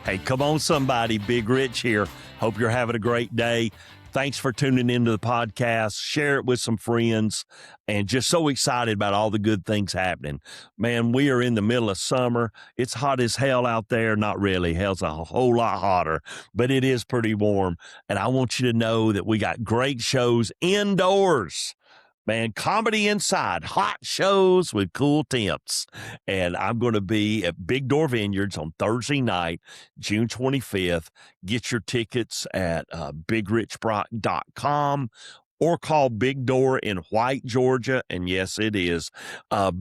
Hey, come on, somebody. Big Rich here. Hope you're having a great day. Thanks for tuning into the podcast. Share it with some friends, and just so excited about all the good things happening. Man, we are in the middle of summer. It's hot as hell out there. Not really. Hell's a whole lot hotter, but it is pretty warm. And I want you to know that we got great shows indoors. Man, comedy inside, hot shows with cool temps. And I'm going to be at Big Door Vineyards on Thursday night, June 25th. Get your tickets at bigrichbrock.com or call Big Door in White, Georgia. And yes, it is.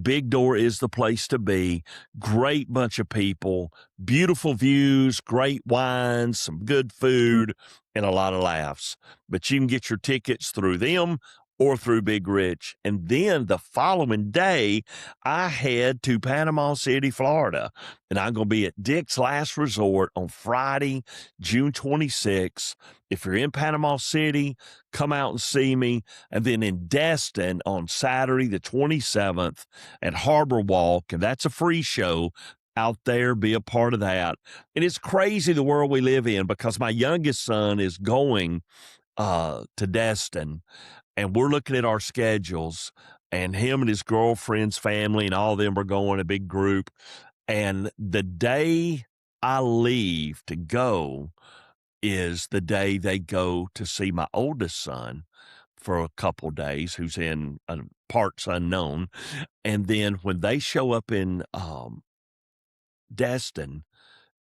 Big Door is the place to be. Great bunch of people, beautiful views, great wines, some good food, and a lot of laughs. But you can get your tickets through them or through Big Rich. And then the following day, I head to Panama City, Florida, and I'm going to be at Dick's Last Resort on Friday, June 26th. If you're in Panama City, come out and see me. And then in Destin on Saturday, the 27th at Harbor Walk, and that's a free show. Out there, be a part of that. And it's crazy the world we live in, because my youngest son is going to Destin. And we're looking at our schedules, and him and his girlfriend's family and all of them are going, a big group. And the day I leave to go is the day they go to see my oldest son for a couple days, who's in parts unknown. And then when they show up in Destin,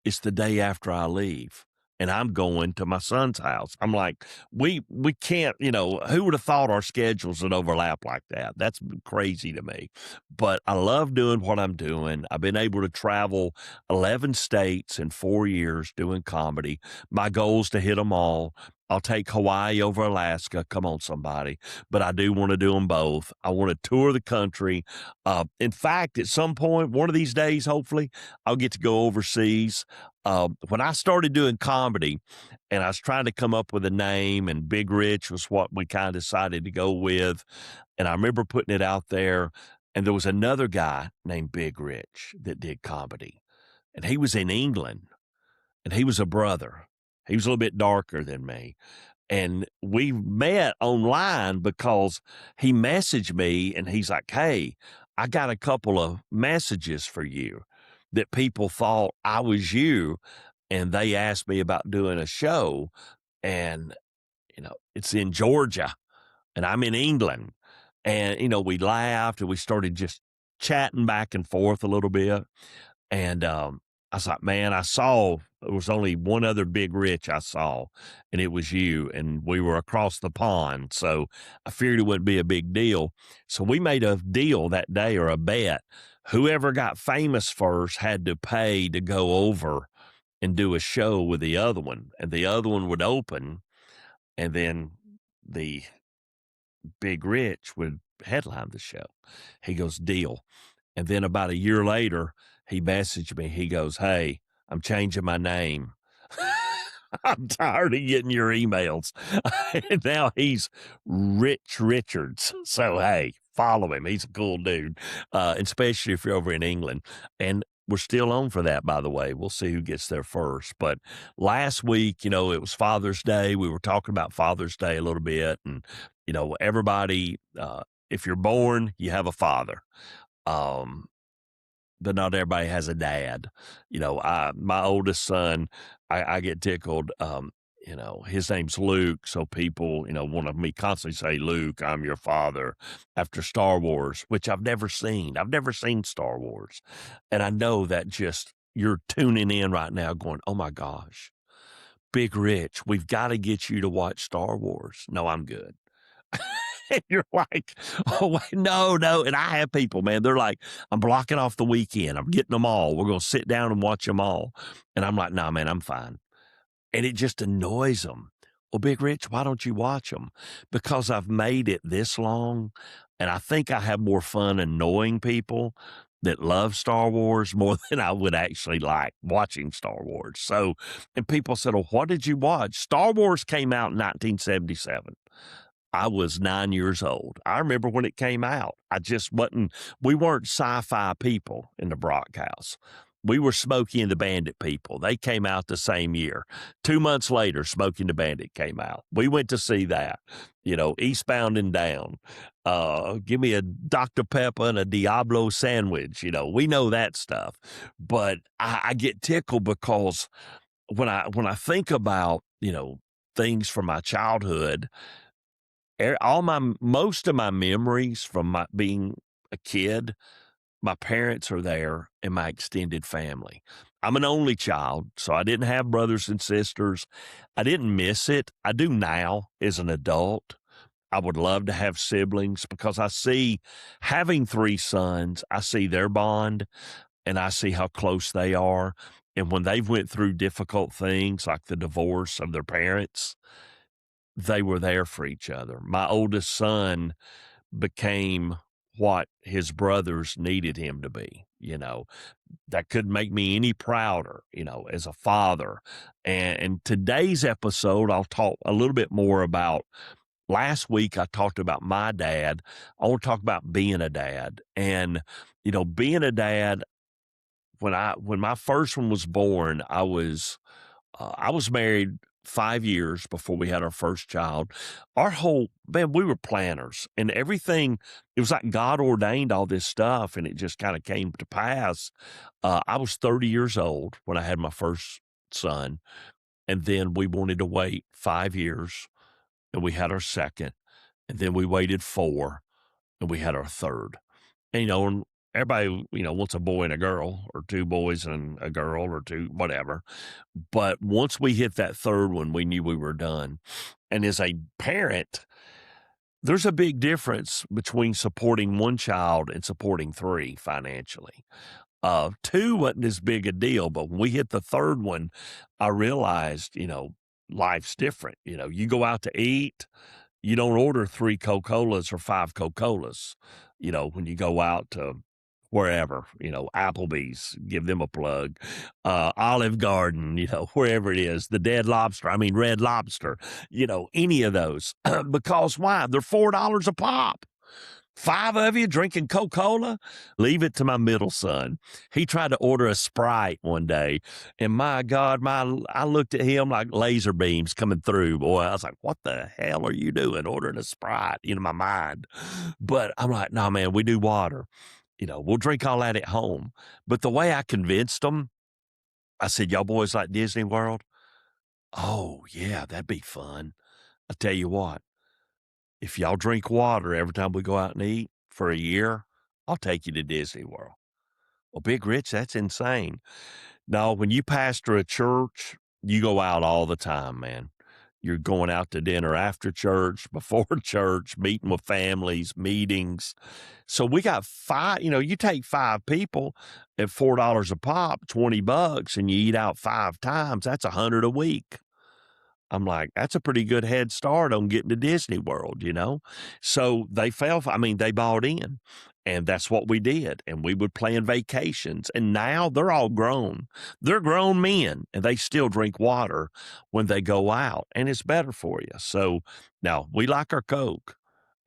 it's the day after I leave. And I'm going to my son's house. I'm like, we can't, who would have thought our schedules would overlap like that? That's crazy to me. But I love doing what I'm doing. I've been able to travel 11 states in 4 years doing comedy. My goal is to hit them all. I'll take Hawaii over Alaska. Come on, somebody. But I do want to do them both. I want to tour the country. In fact, at some point, one of these days, hopefully, I'll get to go overseas. When I started doing comedy and I was trying to come up with a name, and Big Rich was what we kind of decided to go with. And I remember putting it out there, and there was another guy named Big Rich that did comedy, and he was in England, and he was a brother. He was a little bit darker than me. And we met online because he messaged me and he's like, hey, I got a couple of messages for you that people thought I was you. And they asked me about doing a show, and, it's in Georgia and I'm in England. And, we laughed and we started just chatting back and forth a little bit. And, I was like, man, there was only one other Big Rich I saw, and it was you, and we were across the pond. So I figured it wouldn't be a big deal. So we made a deal that day, or a bet. Whoever got famous first had to pay to go over and do a show with the other one, and the other one would open, and then the Big Rich would headline the show. He goes, deal. And then about a year later, he messaged me. He goes, hey, I'm changing my name. I'm tired of getting your emails. And now he's Rich Richards. So, hey, follow him. He's a cool dude, especially if you're over in England. And we're still on for that, by the way. We'll see who gets there first. But last week, it was Father's Day. We were talking about Father's Day a little bit. And, everybody, if you're born, you have a father. But not everybody has a dad. My oldest son, I get tickled. His name's Luke. So people, want me constantly say, Luke, I'm your father, after Star Wars, which I've never seen. I've never seen Star Wars. And I know that just you're tuning in right now going, oh my gosh, Big Rich, we've got to get you to watch Star Wars. No, I'm good. And you're like, oh, wait, no. And I have people, man, they're like, I'm blocking off the weekend. I'm getting them all. We're going to sit down and watch them all. And I'm like, nah, man, I'm fine. And it just annoys them. Well, Big Rich, why don't you watch them? Because I've made it this long, and I think I have more fun annoying people that love Star Wars more than I would actually like watching Star Wars. So, and people said, well, what did you watch? Star Wars came out in 1977. I was 9 years old. I remember when it came out. We weren't sci-fi people in the Brock house. We were Smokey and the Bandit people. They came out the same year. 2 months later, Smokey and the Bandit came out. We went to see that, Eastbound and Down. Give me a Dr. Pepper and a Diablo sandwich. We know that stuff. But I get tickled because when I think about, things from my childhood, most of my memories from my being a kid, my parents are there and my extended family. I'm an only child, so I didn't have brothers and sisters. I didn't miss it. I do now as an adult. I would love to have siblings because I see having 3 sons, I see their bond and I see how close they are. And when they've went through difficult things like the divorce of their parents, they were there for each other. My oldest son became what his brothers needed him to be. That couldn't make me any prouder, as a father. And today's episode, I'll talk a little bit more about. Last week, I talked about my dad. I want to talk about being a dad. And, being a dad, when my first one was born, I was married 5 years before we had our first child. We were planners and everything. It was like God ordained all this stuff and it just kind of came to pass. I was 30 years old when I had my first son. And then we wanted to wait 5 years and we had our second. And then we waited 4 and we had our third. And everybody, wants a boy and a girl or 2 boys and a girl or 2, whatever. But once we hit that third one, we knew we were done. And as a parent, there's a big difference between supporting 1 child and supporting 3 financially. 2 wasn't as big a deal, but when we hit the third one, I realized, life's different. You go out to eat, you don't order 3 Coca-Colas or 5 Coca-Colas, when you go out to wherever, Applebee's, give them a plug, Olive Garden, wherever it is, the Red Lobster, any of those. Because why? They're $4 a pop. 5 of you drinking Coca-Cola? Leave it to my middle son. He tried to order a Sprite one day, and my God, I looked at him like laser beams coming through, boy. I was like, what the hell are you doing ordering a Sprite? In my mind. But I'm like, no, man, we do water. We'll drink all that at home. But the way I convinced them, I said, y'all boys like Disney World? Oh, yeah, that'd be fun. I tell you what, if y'all drink water every time we go out and eat for a year, I'll take you to Disney World. Well, Big Rich, that's insane. No, when you pastor a church, you go out all the time, man. You're going out to dinner after church, before church, meeting with families, meetings. So we got 5, you take 5 people at $4 a pop, $20, and you eat out 5 times, that's 100 a week. I'm like, that's a pretty good head start on getting to Disney World, So they they bought in. And that's what we did. And we would plan vacations. And now they're all grown. They're grown men and they still drink water when they go out. And it's better for you. So now we like our Coke.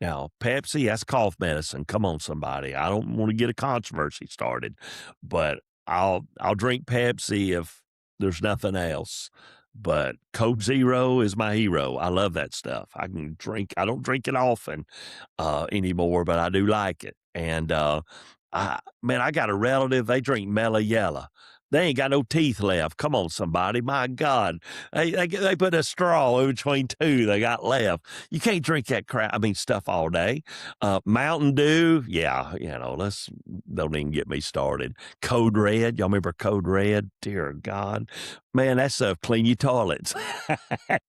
Now, Pepsi, that's cough medicine. Come on, somebody. I don't want to get a controversy started, but I'll drink Pepsi if there's nothing else. But Coke Zero is my hero. I love that stuff. I don't drink it often anymore, but I do like it. And I got a relative, they drink Mela Yella. They ain't got no teeth left. Come on, somebody. My God. They put a straw in between 2 they got left. You can't drink that stuff all day. Mountain Dew, yeah, don't even get me started. Code Red, y'all remember Code Red? Dear God. Man, that stuff clean your toilets.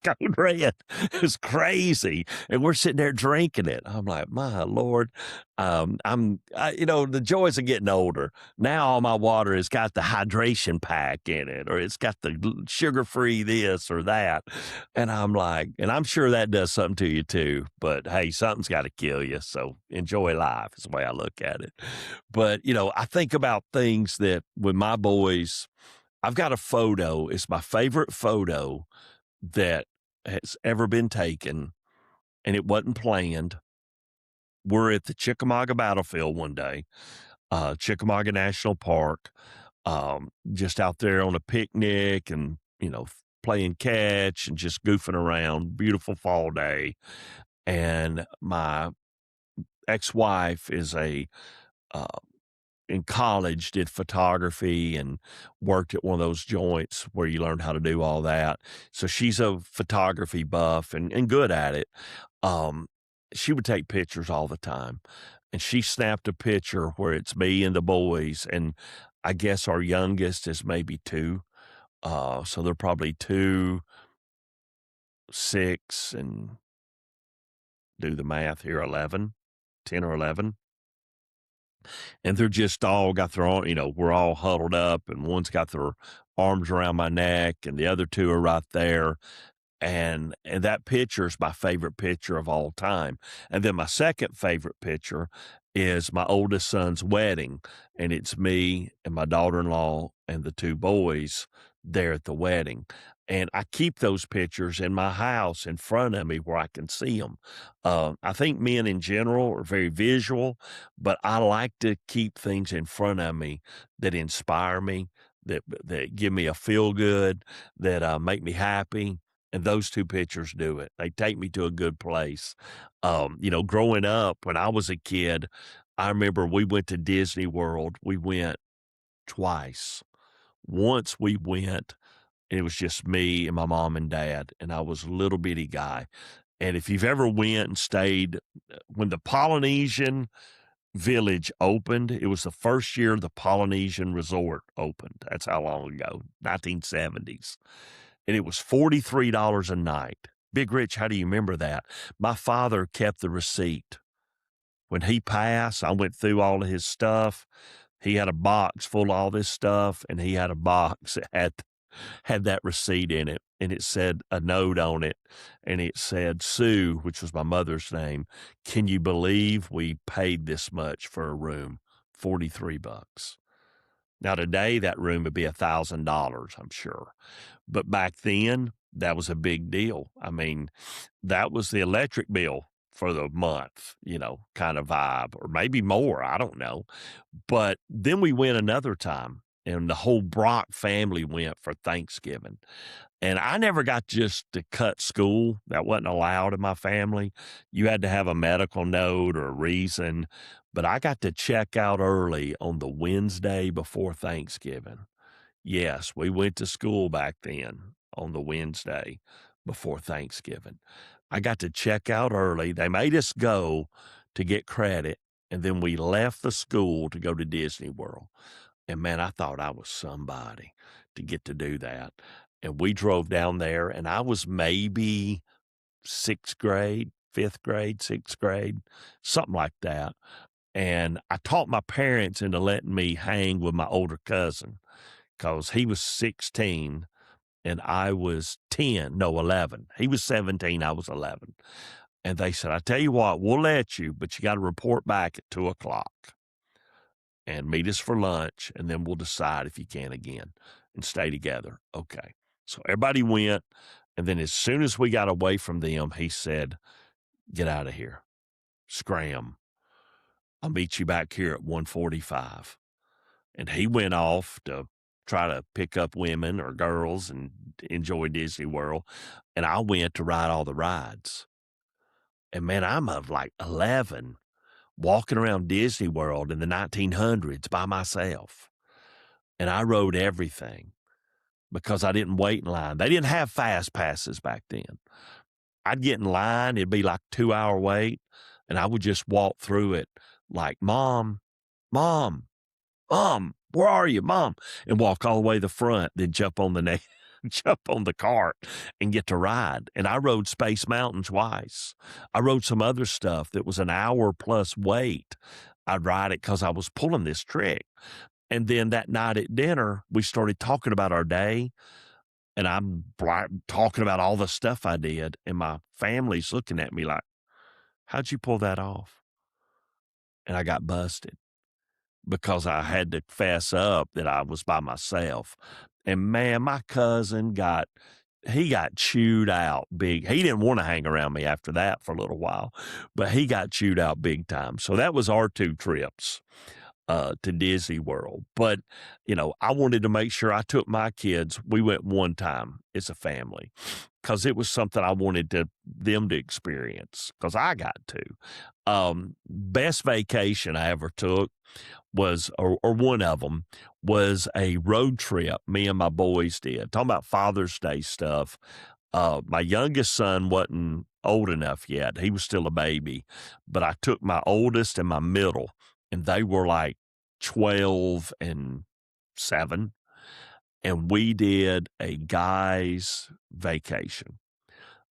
Code Red. It was crazy. And we're sitting there drinking it. I'm like, my Lord. The joys of getting older. Now all my water has got the hydration pack in it, or it's got the sugar-free this or that. And I'm like, and I'm sure that does something to you too. But hey, something's got to kill you. So enjoy life is the way I look at it. But, I think about things that with my boys, I've got a photo. It's my favorite photo that has ever been taken, and it wasn't planned. We're at the Chickamauga battlefield one day, Chickamauga National Park. just out there on a picnic and, playing catch and just goofing around. Beautiful fall day. And my ex-wife is uh, in college, did photography and worked at one of those joints where you learn how to do all that. So she's a photography buff and good at it. Um, she would take pictures all the time. And she snapped a picture where it's me and the boys. And I guess our youngest is maybe 2. So they're probably 2, 6, and do the math here, 11, 10 or 11. And they're just all got their arm, we're all huddled up and one's got their arms around my neck and the other 2 are right there. And that picture is my favorite picture of all time. And then my second favorite picture is my oldest son's wedding, and it's me and my daughter-in-law and the 2 boys there at the wedding. And I keep those pictures in my house in front of me where I can see them. I think men in general are very visual, but I like to keep things in front of me that inspire me, that give me a feel good, that make me happy. And those 2 pictures do it. They take me to a good place. Growing up, when I was a kid, I remember we went to Disney World. We went twice. Once we went, and it was just me and my mom and dad, and I was a little bitty guy. And if you've ever went and stayed, when the Polynesian Village opened, it was the first year the Polynesian Resort opened. That's how long ago, 1970s. And it was $43 a night. Big Rich, how do you remember that? My father kept the receipt. When he passed, I went through all of his stuff. He had a box full of all this stuff, and he had a box that had that receipt in it, and it said a note on it, and it said, Sue, which was my mother's name, can you believe we paid this much for a room? $43. Now, today, that room would be $1,000, I'm sure. But back then, that was a big deal. I mean, that was the electric bill for the month, kind of vibe, or maybe more. I don't know. But then we went another time, and the whole Brock family went for Thanksgiving. And I never got just to cut school. That wasn't allowed in my family. You had to have a medical note or a reason. But I got to check out early on the Wednesday before Thanksgiving. Yes, we went to school back then on the Wednesday before Thanksgiving. I got to check out early. They made us go to get credit, and then we left the school to go to Disney World. And man, I thought I was somebody to get to do that. And we drove down there, and I was maybe 6th grade, 5th grade, 6th grade, something like that. And I taught my parents into letting me hang with my older cousin because he was 16 and I was 10, no, 11. He was 17, I was 11. And they said, I tell you what, we'll let you, but you got to report back at 2:00 and meet us for lunch, and then we'll decide if you can again and stay together. Okay. So everybody went, and then as soon as we got away from them, he said, get out of here. Scram. I'll meet you back here at 1:45. And he went off to try to pick up women or girls and enjoy Disney World. And I went to ride all the rides. And man, I'm of like 11 walking around Disney World in the 1900s by myself. And I rode everything because I didn't wait in line. They didn't have fast passes back then. I'd get in line, it'd be like 2-hour wait, and I would just walk through it like, Mom, Mom, Mom, where are you, Mom? And walk all the way to the front, then jump on jump on the cart and get to ride. And I rode Space Mountain twice. I rode some other stuff that was an hour plus wait. I'd ride it because I was pulling this trick. And then that night at dinner, we started talking about our day. And I'm talking about all the stuff I did. And my family's looking at me like, how'd you pull that off? And I got busted because I had to fess up that I was by myself. And man, my cousin got chewed out big. He didn't want to hang around me after that for a little while, but he got chewed out big time. So that was our 2 trips. to Disney World. But, I wanted to make sure I took my kids. We went one time as a family because it was something I wanted them to experience because I got to. Best vacation I ever took was, or one of them was a road trip me and my boys did. Talking about Father's Day stuff. My youngest son wasn't old enough yet. He was still a baby, but I took my oldest and my middle, and they were like 12 and 7. And we did a guy's vacation.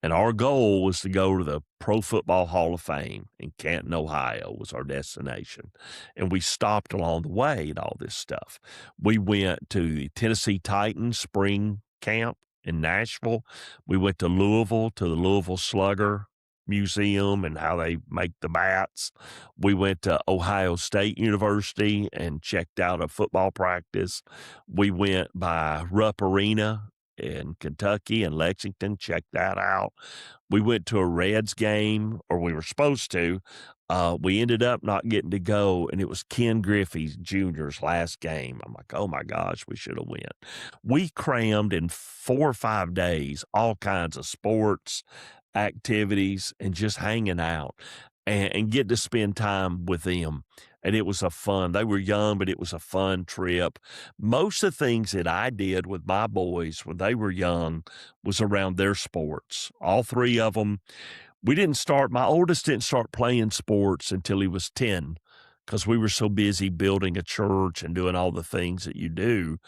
And our goal was to go to the Pro Football Hall of Fame in Canton, Ohio was our destination. And we stopped along the way and all this stuff. We went to the Tennessee Titans spring camp in Nashville. We went to Louisville, to the Louisville Slugger Museum and how they make the bats. We went to Ohio State University and checked out a football practice. We went by Rupp Arena in Kentucky and Lexington, checked that out. We went to a Reds game, or we were supposed to. We ended up not getting to go, and it was Ken Griffey Jr.'s last game. I'm like, oh my gosh, we should have went. We crammed in 4 or 5 days all kinds of sports, activities, and just hanging out and get to spend time with them. And it was they were young, but it was a fun trip. Most of the things that I did with my boys when they were young was around their sports. All 3 of them. My oldest didn't start playing sports until he was 10 because we were so busy building a church and doing all the things that you do.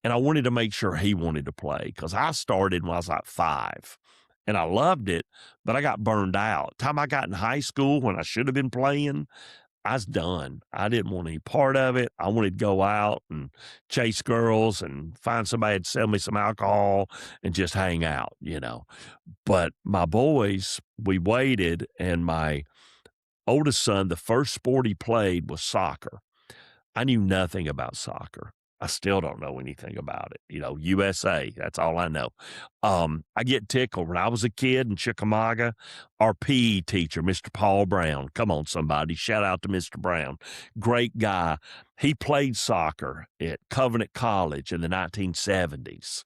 And I wanted to make sure he wanted to play because I started when I was like 5 and I loved it, but I got burned out. Time I got in high school when I should have been playing, I was done. I didn't want any part of it. I wanted to go out and chase girls and find somebody to sell me some alcohol and just hang out. But my boys, we waited, and my oldest son, the first sport he played was soccer. I knew nothing about soccer. I still don't know anything about it. USA, that's all I know. I get tickled. When I was a kid in Chickamauga, our PE teacher, Mr. Paul Brown, come on, somebody, shout out to Mr. Brown, great guy. He played soccer at Covenant College in the 1970s.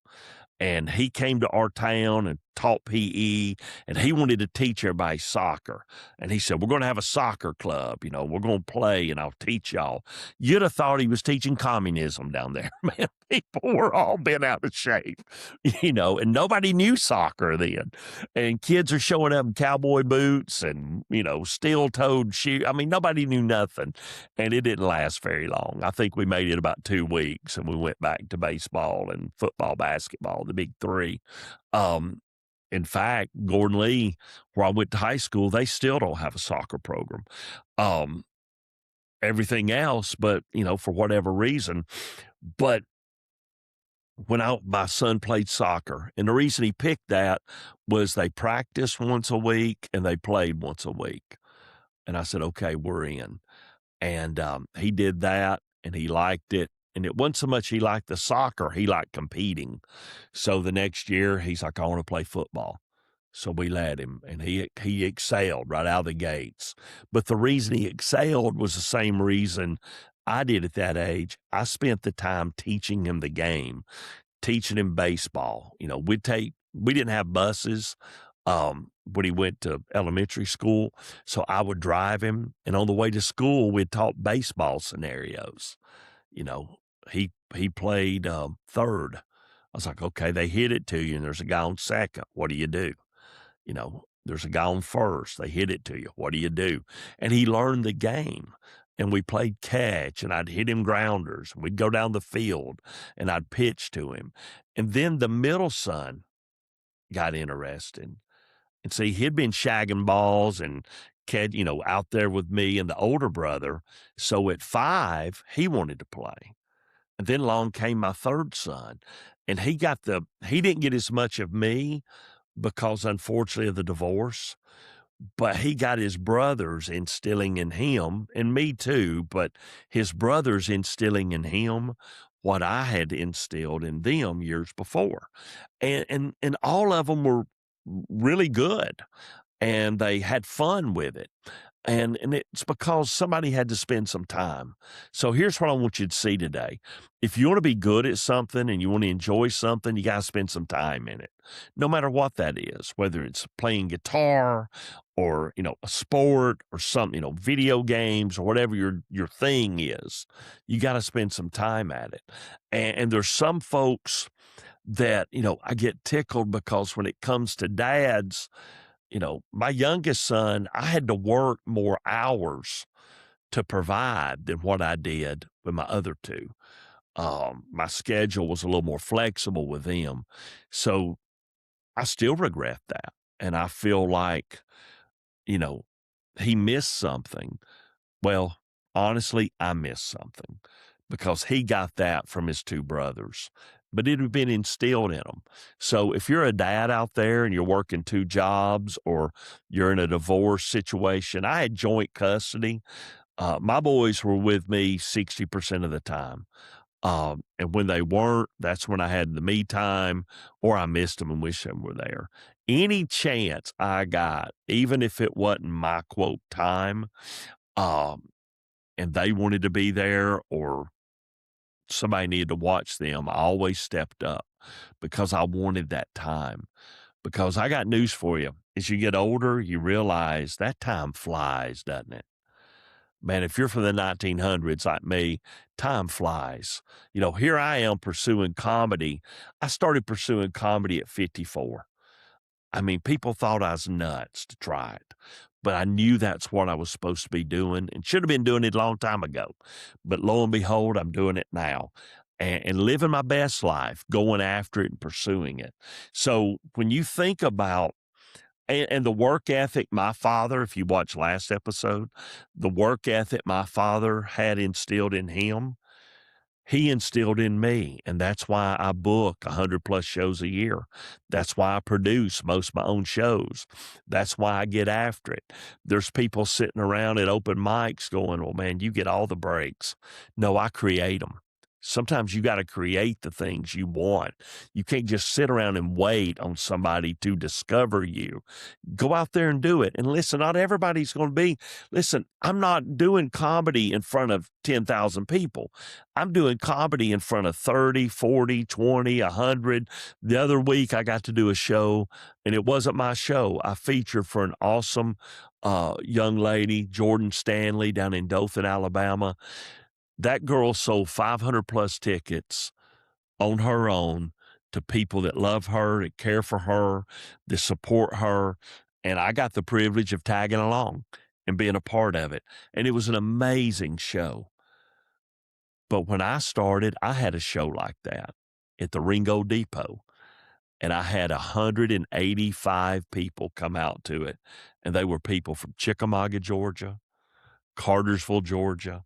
And he came to our town and taught PE, and he wanted to teach everybody soccer. And he said, we're going to have a soccer club. We're going to play, and I'll teach y'all. You'd have thought he was teaching communism down there, man. People were all bent out of shape, and nobody knew soccer then. And kids are showing up in cowboy boots and, steel-toed shoes. I mean, nobody knew nothing. And it didn't last very long. I think we made it about 2 weeks, and we went back to baseball and football, basketball, the big 3. In fact, Gordon Lee, where I went to high school, they still don't have a soccer program. Everything else, but, for whatever reason. But when my son played soccer, and the reason he picked that was they practiced once a week and they played once a week. And I said, okay, we're in. And he did that, and he liked it. And it wasn't so much he liked the soccer, he liked competing. So the next year, he's like, I want to play football. So we let him, and he excelled right out of the gates. But the reason he excelled was the same reason I did at that age. I spent the time teaching him the game, teaching him baseball. We didn't have buses when he went to elementary school, so I would drive him, and on the way to school, we'd talk baseball scenarios. He played third. I was like, okay, they hit it to you, and there's a guy on second. What do you do? There's a guy on first. They hit it to you. What do you do? And he learned the game. And we played catch, and I'd hit him grounders. We'd go down the field, and I'd pitch to him. And then the middle son got interested. And see, he'd been shagging balls and out there with me and the older brother. So at 5, he wanted to play. And then along came my third son, and he didn't get as much of me because, unfortunately, of the divorce, but he got his brothers instilling in him, and me too, but his brothers instilling in him what I had instilled in them years before. And all of them were really good, and they had fun with it. And it's because somebody had to spend some time. So here's what I want you to see today. If you want to be good at something and you want to enjoy something, you got to spend some time in it. No matter what that is, whether it's playing guitar or, a sport or something, video games or whatever your thing is, you got to spend some time at it. And there's some folks that, I get tickled because when it comes to dads, my youngest son, I had to work more hours to provide than what I did with my other two. My schedule was a little more flexible with them. So I still regret that. And I feel like, you know, he missed something. Well, honestly, I missed something because he got that from his two brothers, but it had been instilled in him. So if you're a dad out there and you're working two jobs or you're in a divorce situation, I had joint custody. My boys were with me 60% of the time. And when they weren't, that's when I had the me time or I missed them and wish them were there. Any chance I got, even if it wasn't my quote time, um, and they wanted to be there or somebody needed to watch them, I always stepped up because I wanted that time. Because I got news for you. As you get older, you realize that time flies, doesn't it? Man, if you're from the 1900s like me, time flies. Here I am pursuing comedy. I started pursuing comedy at 54. I mean, people thought I was nuts to try it, but I knew that's what I was supposed to be doing and should have been doing it a long time ago. But lo and behold, I'm doing it now and living my best life, going after it and pursuing it. So when you think about and the work ethic my father, if you watch last episode, the work ethic my father had instilled in him, he instilled in me. And that's why I book 100 plus shows a year. That's why I produce most of my own shows. That's why I get after it. There's people sitting around at open mics going, well, man, you get all the breaks. No, I create them. Sometimes you got to create the things you want. You can't just sit around and wait on somebody to discover you. Go out there and do it. And listen, not everybody's going to be, listen, I'm not doing comedy in front of 10,000 people. I'm doing comedy in front of 30, 40, 20, 100. The other week I got to do a show and it wasn't my show. I featured for an awesome young lady, Jordan Stanley down in Dothan, Alabama. That girl sold 500 plus tickets on her own to people that love her, that care for her, that support her. And I got the privilege of tagging along and being a part of it. And it was an amazing show. But when I started, I had a show like that at the Ringo Depot. And I had 185 people come out to it. And they were people from Chickamauga, Georgia, Cartersville, Georgia,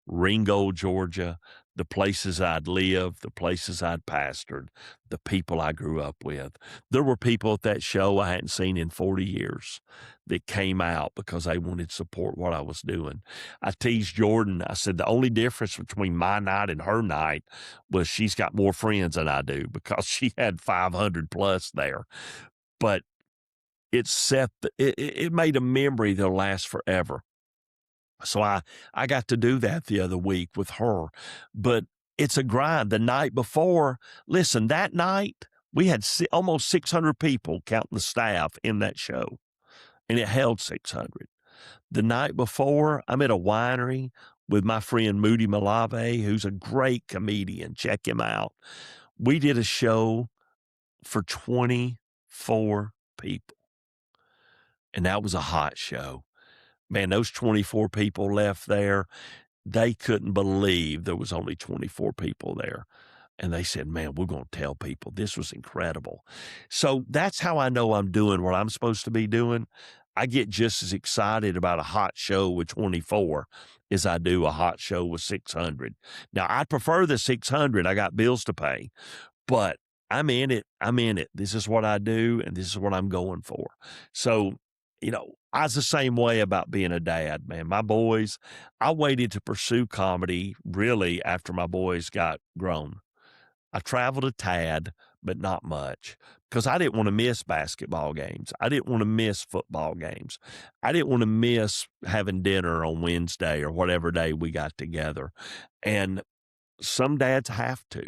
Ringo, Georgia, the places I'd lived, the places I'd pastored, the people I grew up with. There were people at that show I hadn't seen in 40 years that came out because they wanted to support what I was doing. I teased Jordan. I said, the only difference between my night and her night was she's got more friends than I do because she had 500 plus there. But it made a memory that'll last forever. So I got to do that the other week with her, but it's a grind. The night before, listen, that night we had almost 600 people counting the staff in that show, and it held 600. The night before, I'm at a winery with my friend Moody Malave, who's a great comedian. Check him out. We did a show for 24 people, and that was a hot show. Man, those 24 people left there, they couldn't believe there was only 24 people there. And they said, man, we're going to tell people this was incredible. So that's how I know I'm doing what I'm supposed to be doing. I get just as excited about a hot show with 24 as I do a hot show with 600. Now, I prefer the 600. I got bills to pay, but I'm in it. I'm in it. This is what I do, and this is what I'm going for. So, I was the same way about being a dad, man. My boys, I waited to pursue comedy really after my boys got grown. I traveled a tad, but not much, because I didn't want to miss basketball games. I didn't want to miss football games. I didn't want to miss having dinner on Wednesday or whatever day we got together. And some dads have to.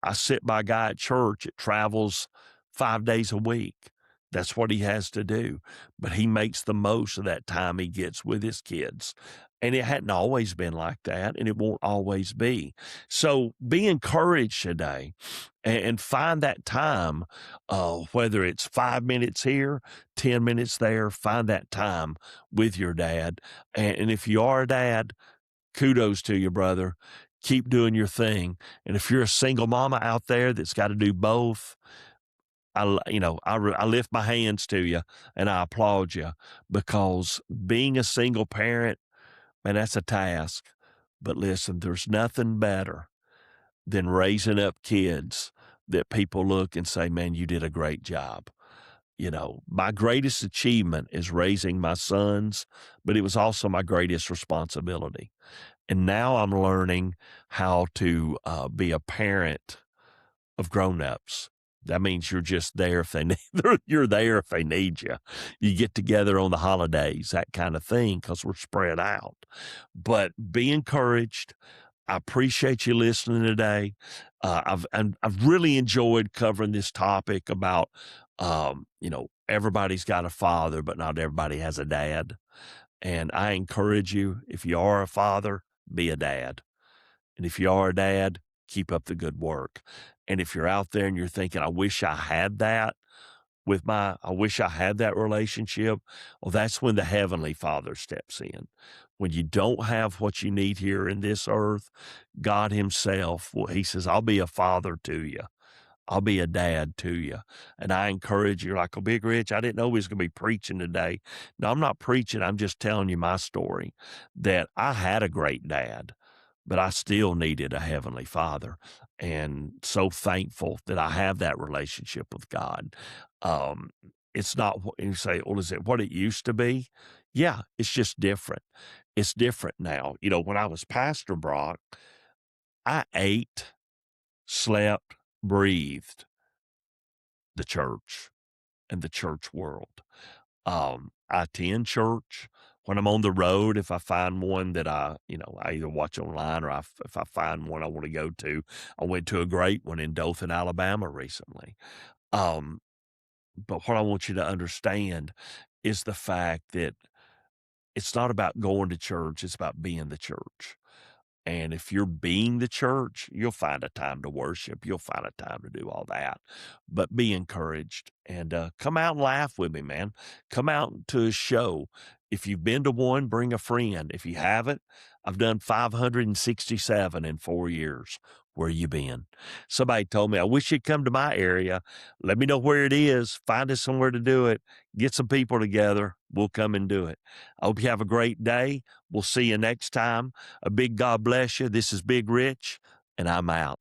I sit by a guy at church that travels 5 days a week. That's what he has to do. But he makes the most of that time he gets with his kids. And it hadn't always been like that, and it won't always be. So be encouraged today and find that time, whether it's 5 minutes here, 10 minutes there, find that time with your dad. And if you are a dad, kudos to you, brother. Keep doing your thing. And if you're a single mama out there that's got to do both, I lift my hands to you and I applaud you, because being a single parent, man, that's a task. But listen, there's nothing better than raising up kids that people look and say, man, you did a great job. My greatest achievement is raising my sons, but it was also my greatest responsibility. And now I'm learning how to be a parent of grown-ups. That means you're just there if they need, you're there if they need you. You get together on the holidays, that kind of thing, because we're spread out. But be encouraged. I appreciate you listening today. I've really enjoyed covering this topic about, everybody's got a father, but not everybody has a dad. And I encourage you, if you are a father, be a dad. And if you are a dad, keep up the good work. And if you're out there and you're thinking, I wish I had that relationship, well, that's when the Heavenly Father steps in. When you don't have what you need here in this earth, God himself, he says, I'll be a father to you. I'll be a dad to you. And I encourage you, like, Big Rich, I didn't know he was going to be preaching today. No, I'm not preaching. I'm just telling you my story, that I had a great dad, but I still needed a Heavenly Father. And so thankful that I have that relationship with God. It's not what you say, well, is it what it used to be? Yeah, it's just different. It's different now. When I was Pastor Brock, I ate, slept, breathed the church and the church world. I attend church when I'm on the road. If I find one that I either watch online, or if I find one I want to go to. I went to a great one in Dothan, Alabama recently. But what I want you to understand is the fact that it's not about going to church. It's about being the church. And if you're being the church, you'll find a time to worship. You'll find a time to do all that. But be encouraged and come out and laugh with me, man. Come out to a show. If you've been to one, bring a friend. If you haven't, I've done 567 in 4 years. Where you been? Somebody told me, I wish you'd come to my area. Let me know where it is. Find us somewhere to do it. Get some people together. We'll come and do it. I hope you have a great day. We'll see you next time. A big God bless you. This is Big Rich, and I'm out.